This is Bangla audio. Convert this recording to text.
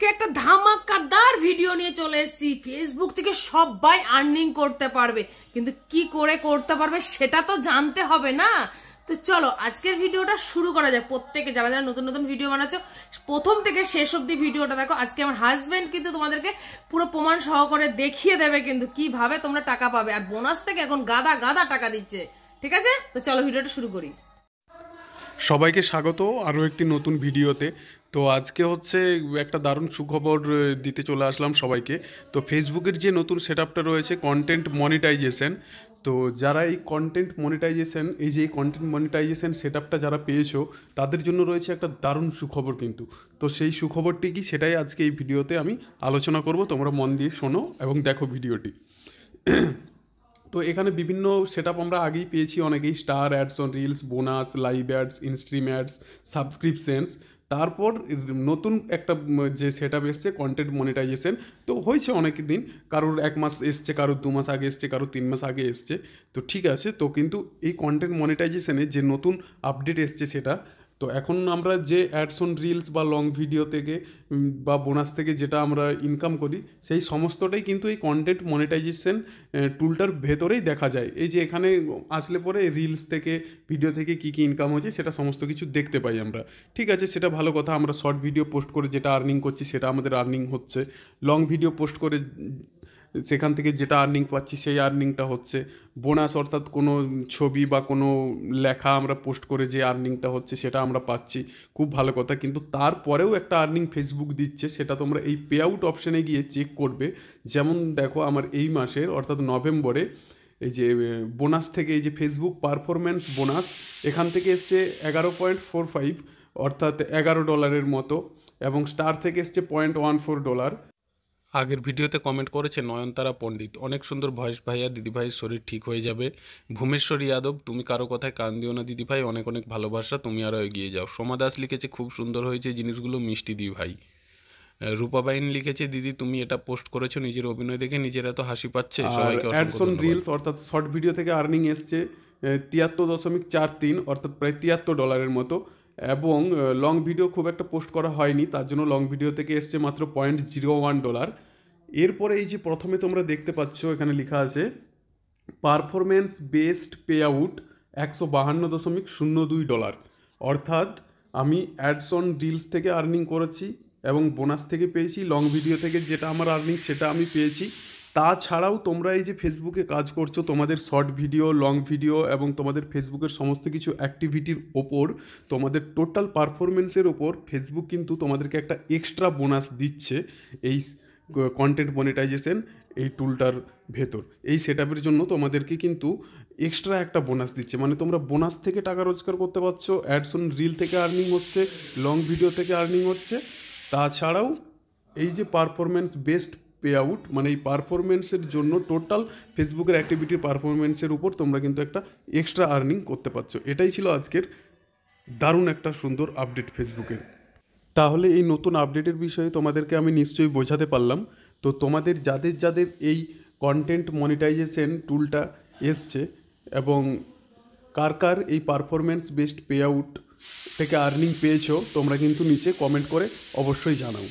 আজকে একটা ধামাকাদার ভিডিও নিয়ে চলে এসেছি। ফেসবুক থেকে সবাই আর্নিং করতে পারবে, কিন্তু কি করে করতে পারবে সেটা তো জানতে হবে না। তো চলো আজকের ভিডিওটা শুরু করা যায়। প্রত্যেকে যারা যারা নতুন নতুন ভিডিও বানাচ্ছ প্রথম থেকে শেষ অব্দি ভিডিওটা দেখো। আজকে আমার হাজবেন্ড কিন্তু তোমাদেরকে পুরো প্রমাণ সহকারে দেখিয়ে দেবে কিন্তু কিভাবে তোমরা টাকা পাবে, আর বোনাস থেকে এখন গাদা গাদা টাকা দিচ্ছে। ঠিক আছে, তো চলো ভিডিওটা শুরু করি। সবাইকে স্বাগত আরও একটি নতুন ভিডিওতে। তো আজকে হচ্ছে একটা দারুণ সুখবর দিতে চলে আসলাম সবাইকে। তো ফেসবুকের যে নতুন সেটআপটা রয়েছে কন্টেন্ট মনিটাইজেশন, তো যারা এই কন্টেন্ট মনিটাইজেশন সেটআপটা যারা পেয়েছো তাদের জন্য রয়েছে একটা দারুণ সুখবর কিন্তু। তো সেই সুখবরটি কি সেটাই আজকে এই ভিডিওতে আমি আলোচনা করব, তোমরা মন দিয়ে শোনো এবং দেখো ভিডিওটি। তো এখানে বিভিন্ন সেটআপ আমরা আগেই পেয়েছি অনেকেই, star, ads on reels, bonus, live ads, instream ads, subscriptions. তারপর নতুন একটা যে সেটআপ এসছে কন্টেন্ট মনিটাইজেশন, তো হয়েছে অনেক দিন, কারোর 1 মাস এসছে, কারোর 2 মাস আগে এসছে, কারোর 3 মাস আগে এসছে। তো ঠিক আছে, তো কিন্তু এই কন্টেন্ট মনিটাইজেশনে যে নতুন আপডেট এসছে সেটা, তো এখন আমরা যে অ্যাডস অন রিলস বা লং ভিডিও থেকে বা বোনাস থেকে যেটা আমরা ইনকাম করি সেই সমস্তটাই কিন্তু এই কন্টেন্ট মনিটাইজেশন টুলটার ভেতরেই দেখা যায়। এই যে এখানে আসলে পরে রিলস থেকে ভিডিও থেকে কী কী ইনকাম হচ্ছে সেটা সমস্ত কিছু দেখতে পাই আমরা। ঠিক আছে, সেটা ভালো কথা। আমরা শর্ট ভিডিও পোস্ট করে যেটা আর্নিং করছি সেটা আমাদের আর্নিং হচ্ছে, লং ভিডিও পোস্ট করে সেখান থেকে যেটা আর্নিং পাচ্ছি সেই আর্নিংটা হচ্ছে, বোনাস অর্থাৎ কোনো ছবি বা কোনো লেখা আমরা পোস্ট করে যে আর্নিংটা হচ্ছে সেটা আমরা পাচ্ছি, খুব ভালো কথা। কিন্তু তারপরেও একটা আর্নিং ফেসবুক দিচ্ছে, সেটা তোমরা এই পে আউট অপশানে গিয়ে চেক করবে। যেমন দেখো আমার এই মাসের অর্থাৎ নভেম্বরে এই যে বোনাস থেকে এই যে ফেসবুক পারফরম্যান্স বোনাস, এখান থেকে এসছে 11.45 অর্থাৎ $11 মতো, এবং স্টার থেকে এসছে $0.14। আগের ভিডিওতে কমেন্ট করেছে নয়নতারা পণ্ডিত, অনেক সুন্দর ভয়েস ভাইয়া, দিদিভাইয়ের শরীর ঠিক হয়ে যাবে। ভূমেশ্বরী যাদব, তুমি কারো কথায় কান দিও না দিদিভাই, অনেক অনেক ভালোবাসা, তুমি আরও এগিয়ে যাও। সোমা দাস লিখেছে খুব সুন্দর হয়েছে জিনিসগুলো, মিষ্টি দি ভাই। রূপাবাইন লিখেছে দিদি তুমি এটা পোস্ট করেছো নিজের অভিনয় দেখে নিজের এত হাসি পাচ্ছে, সবাইকে অ্যাডস অন রিলস অর্থাৎ শর্ট ভিডিও থেকে আর্নিং এসছে 73.43 অর্থাৎ প্রায় $73 মতো, এবং লং ভিডিও খুব একটা পোস্ট করা হয়নি, তার জন্য লং ভিডিও থেকে এসছে মাত্র $0.01। এরপরে এই যে প্রথমে তোমরা দেখতে পাচ্ছ এখানে লেখা আছে পারফরমেন্স বেসড পে আউট $152.02, অর্থাৎ আমি অ্যাডস অন রিলস থেকে আর্নিং করেছি এবং বোনাস থেকে পেয়েছি, লং ভিডিও থেকে যেটা আমার আর্নিং সেটা আমি পেয়েছি। তাছাড়াও তোমরা এই যে ফেসবুকে কাজ করছো, তোমাদের শর্ট ভিডিও, লং ভিডিও এবং তোমাদের ফেসবুকের সমস্ত কিছু অ্যাক্টিভিটির ওপর, তোমাদের টোটাল পারফরমেন্সের ওপর ফেসবুক কিন্তু তোমাদেরকে একটা এক্সট্রা বোনাস দিচ্ছে এই কন্টেন্ট মনিটাইজেশন এই টুলটার ভেতর। এই সেটআপের জন্য তোমাদেরকে কিন্তু এক্সট্রা একটা বোনাস দিচ্ছে, মানে তোমরা বোনাস থেকে টাকা রোজগার করতে পারছো, অ্যাডস অন রিল থেকে আর্নিং হচ্ছে, লং ভিডিও থেকে আর্নিং হচ্ছে। তাছাড়াও এই যে পারফরমেন্স বেসড পে আউট, মানে এই পারফরমেন্সের জন্য টোটাল ফেসবুকের অ্যাক্টিভিটির পারফরমেন্সের উপর তোমরা কিন্তু একটা এক্সট্রা আর্নিং করতে পারছো। এটাই ছিল আজকের দারুণ একটা সুন্দর আপডেট ফেসবুকের। তাহলে এই নতুন আপডেটের বিষয়ে তোমাদেরকে আমি নিশ্চয়ই বোঝাতে পারলাম। তো তোমাদের যাদের যাদের এই কন্টেন্ট মনিটাইজেশন টুলটা এসছে এবং কার কার এই পারফরমেন্স বেসড পে আউট থেকে আর্নিং পেয়েছো, তোমরা কিন্তু নিচে কমেন্ট করে অবশ্যই জানাও।